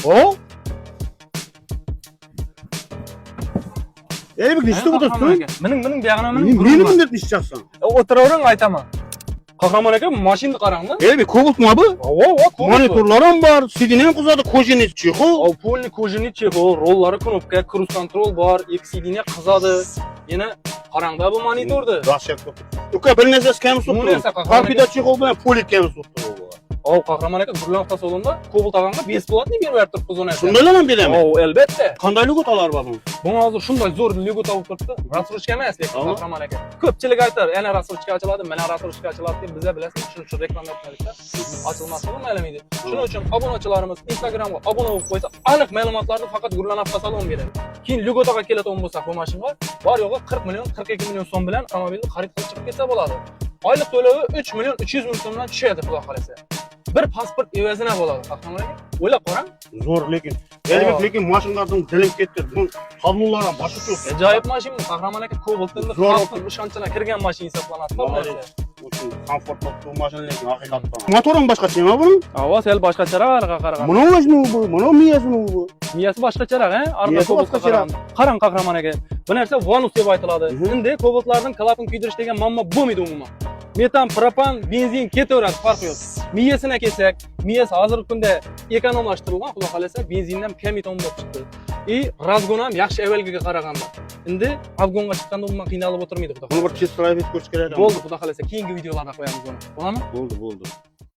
O? Bir nechta o'tiribsan? Mening buyog'ini Meni bunday ishlayapsan. O'tiravering aytaman. Qahramon aka, mashinani qarang-da. Bir Cobaltmi bu? Vo, Monitorlar ham bor, CD ham qizadi, qo'shini chexol. Polni kojini chexol, rollari knopka, cruise control bor, XCD'ni qizadi. Yana qarang-da bu monitorni. Dahshat. Uka bir narsasi kam so'tdi. Qarpida chexol bilan polit kam so'tdi. Qahramon aka, Gurlan avtosalonda Cobalt ag'amga besplatniy berib turibdi buni. Shundalar ham beraman. Albatta. Qanday logotalar bor buni? Bu hozir shunday zo'r logo topib turibdi. Rasurishka emas, lekin Qahramon aka. Ko'pchilik aytar, yana rasurishka ochiladi, mana rasurishka ochiladi deb biza bilasizmi, shuning uchun reklama yapmaylikda. Ochilmasa maylimaydi. Shuning uchun obunachilarimiz Instagramga obuna bo'lib qo'ysa, aniq ma'lumotlarni faqat Gurlan avtosalon beradi. Keyin logotaga keladigan bo'lsak, bu mashina bor yo'g'i 40 million, 42 million so'm bilan avtomobilni xarid qilib chiqib ketsa bo'ladi. Oylik to'lovi 3 million 300 ming so'mdan tushadi, xudo xolasa. Bir pasport evazina bo'ladi. Qahramon aka, o'ylab qarang. Zo'r lekin mashinalardan dilim ketdi. Bu tablolari ham boshqa yo'q. Ajoyib mashina, Qahramon aka, Cobalt'dan xalqning ishonchiga kirgan mashina hisoblanadi. Uchun komfortli bu mashina lekin haqiqatdan. Motor ham boshqachami buni? Avo, sel boshqacharoq qaragan. Buni o'zmi bu? Buni miyasimi bu? Miyasi boshqacharoq, ha? Miyasi boshqacharoq. Qarang Qahramon aka. Bu narsa vanus deb aytiladi. Endi Cobalt'larning klapini kuydirish degan muammo bo'lmaydi umuman. Metan, propan, benzin ketaveradi, farqi yo'q. Miyasini kelsak, miyasi hozirgi kunda ekonomlashtirilgan, xudo xolasa, benzindan kameton bo'lib chiqdi. Razgon ham yaxshi avvalgiga qaraganda. Endi Afgonga chiqqanda umuman qiynalib o'tirmaydi, xudo Buni xolasa. bir test drive etib ko'rish kerak. Bo'ldi, xudo xolasa, keyingi videolarda qo'yamiz buni. Bo'ladimi? Bo'ldi.